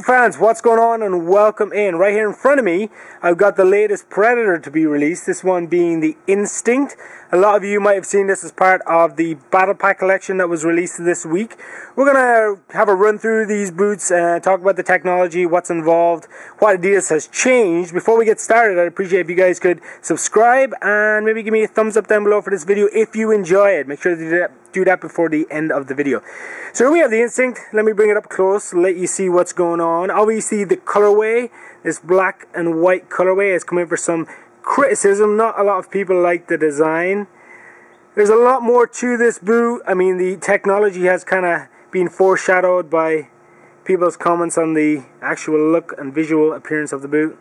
boot fans, what's going on, and welcome in. Right here in front of me, I've got the latest Predator to be released, this one being the Instinct. A lot of you might have seen this as part of the Battle Pack collection that was released this week. We're going to have a run through these boots and talk about the technology, what's involved, what Adidas has changed. Before we get started, I'd appreciate if you guys could subscribe and maybe give me a thumbs up down below for this video if you enjoy it. Make sure to do that before the end of the video. So here we have the Instinct. Let me bring it up close, let you see what's going on. Obviously the colorway, this black and white colorway, has come in for some criticism. Not a lot of people like the design. There's a lot more to this boot. I mean, the technology has kind of been foreshadowed by people's comments on the actual look and visual appearance of the boot.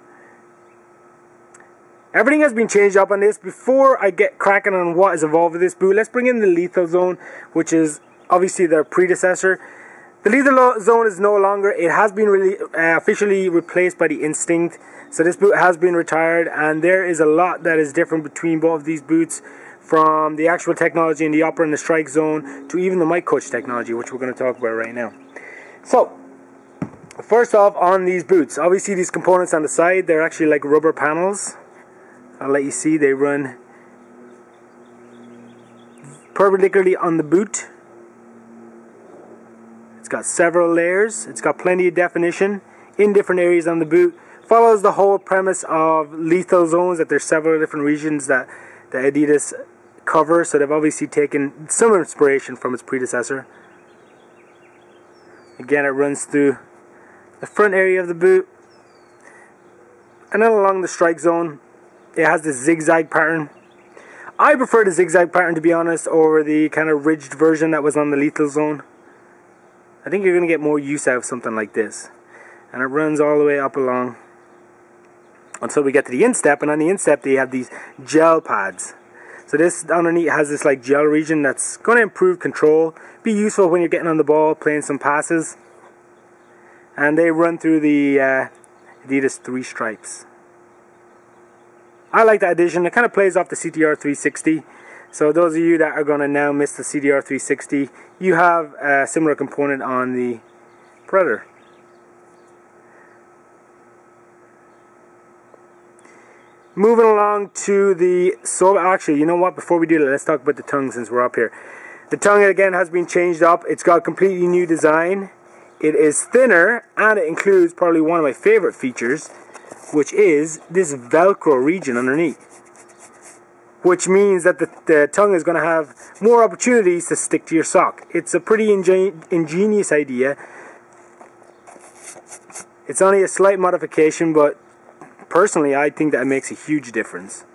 Everything has been changed up on this. Before I get cracking on what is involved with this boot, let's bring in the Lethal Zone, which is obviously their predecessor. The Lethal Zone is no longer, it has been officially replaced by the Instinct. So this boot has been retired, and there is a lot that is different between both of these boots, from the actual technology in the upper and the strike zone to even the mic coach technology, which we're going to talk about right now. So first off, on these boots, obviously these components on the side, they're actually like rubber panels. I'll let you see, they run perpendicularly on the boot. It's got several layers, it's got plenty of definition in different areas on the boot. Follows the whole premise of Lethal Zones, that there's several different regions that Adidas cover, so they've obviously taken some inspiration from its predecessor. Again, it runs through the front area of the boot, and then along the strike zone it has this zigzag pattern. I prefer the zigzag pattern, to be honest, over the kind of ridged version that was on the Lethal Zone. I think you're going to get more use out of something like this. And it runs all the way up along until we get to the instep, and on the instep they have these gel pads. So this underneath has this like gel region that's going to improve control, be useful when you're getting on the ball, playing some passes. And they run through the Adidas 3 stripes. I like that addition. It kind of plays off the CTR 360. So those of you that are going to now miss the CTR 360, you have a similar component on the Predator. Moving along to the sole. Actually, you know what? Before we do that, let's talk about the tongue since we're up here. The tongue again has been changed up. It's got a completely new design. It is thinner, and it includes probably one of my favorite features, which is this Velcro region underneath, which means that the tongue is going to have more opportunities to stick to your sock. It's a pretty ingenious idea. It's only a slight modification, but personally I think that makes a huge difference.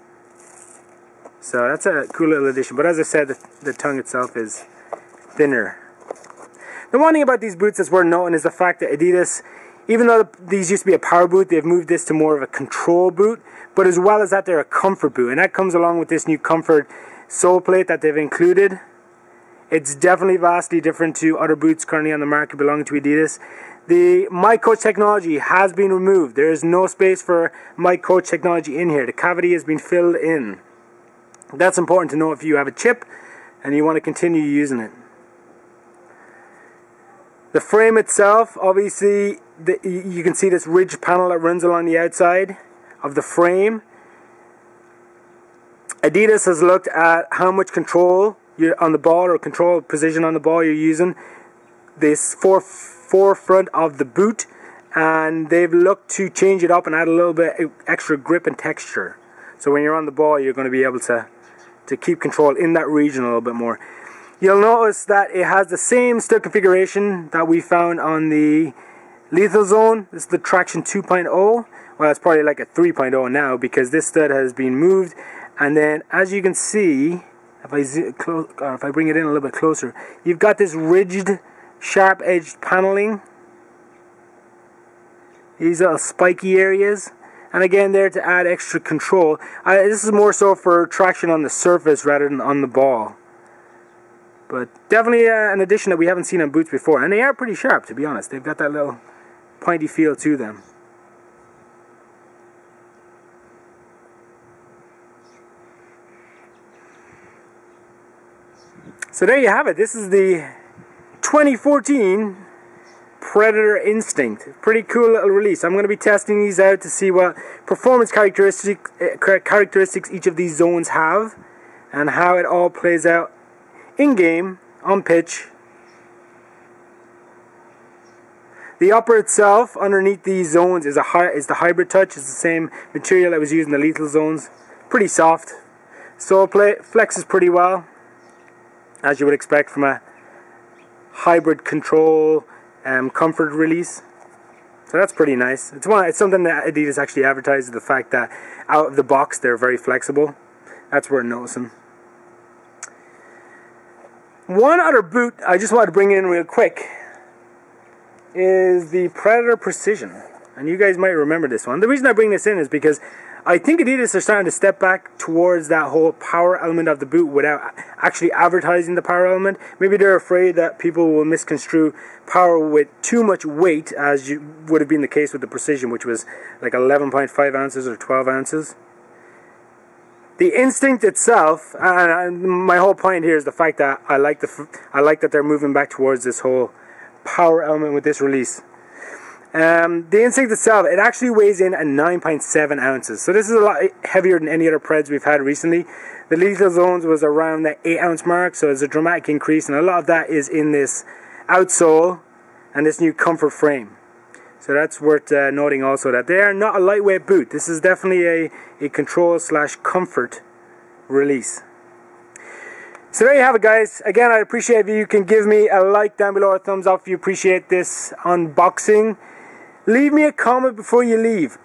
So that's a cool little addition. But as I said, the tongue itself is thinner. The one thing about these boots that's worth noting is the fact that Adidas, even though these used to be a power boot, they've moved this to more of a control boot. But as well as that, they're a comfort boot. And that comes along with this new comfort sole plate that they've included. It's definitely vastly different to other boots currently on the market belonging to Adidas. The mic coach technology has been removed. There is no space for mic coach technology in here. The cavity has been filled in. That's important to know if you have a chip and you want to continue using it. The frame itself, obviously, you can see this ridge panel that runs along the outside of the frame. Adidas has looked at how much control you're on the ball, or control position on the ball you're using, this forefront of the boot, and they've looked to change it up and add a little bit extra grip and texture. So when you're on the ball, you're going to be able to keep control in that region a little bit more. You'll notice that it has the same stud configuration that we found on the Lethal Zone. This is the Traction 2.0. Well, it's probably like a 3.0 now, because this stud has been moved. And then, as you can see, if I bring it in a little bit closer, you've got this ridged, sharp-edged paneling. These little spiky areas. And again, there to add extra control. This is more so for traction on the surface rather than on the ball. But definitely an addition that we haven't seen on boots before. And they are pretty sharp, to be honest. They've got that little pointy feel to them. So there you have it. This is the 2014 Predator Instinct. Pretty cool little release. I'm going to be testing these out to see what performance characteristics each of these zones have, and how it all plays out in game, on pitch. The upper itself, underneath these zones, is the hybrid touch. It's the same material that was used in the lethal zones. Pretty soft. Sole plate flexes pretty well, as you would expect from a hybrid control comfort release. So that's pretty nice. It's something that Adidas actually advertises, the fact that out of the box they're very flexible. That's worth noticing. One other boot I just wanted to bring in real quick is the Predator Precision, and you guys might remember this one. The reason I bring this in is because I think Adidas are starting to step back towards that whole power element of the boot without actually advertising the power element. Maybe they're afraid that people will misconstrue power with too much weight, as would have been the case with the Precision, which was like 11.5 ounces or 12 ounces. The Instinct itself, and my whole point here is the fact that I like that they're moving back towards this whole power element with this release. The Instinct itself, it actually weighs in at 9.7 ounces. So this is a lot heavier than any other Preds we've had recently. The Lethal Zones was around the 8 ounce mark, so it's a dramatic increase, and a lot of that is in this outsole and this new comfort frame. So that's worth noting also, that they are not a lightweight boot. This is definitely a control/comfort release. So there you have it, guys. Again, I'd appreciate if you can give me a like down below, a thumbs up if you appreciate this unboxing. Leave me a comment before you leave.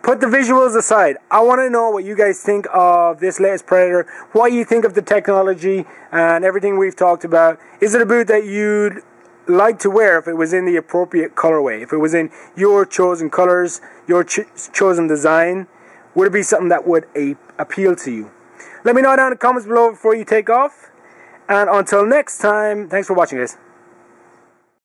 Put the visuals aside. I want to know what you guys think of this latest Predator, what you think of the technology and everything we've talked about. Is it a boot that you'd like to wear if it was in the appropriate colorway? If it was in your chosen colors, your chosen design, would it be something that would appeal to you? Let me know down in the comments below before you take off. And until next time, thanks for watching, guys.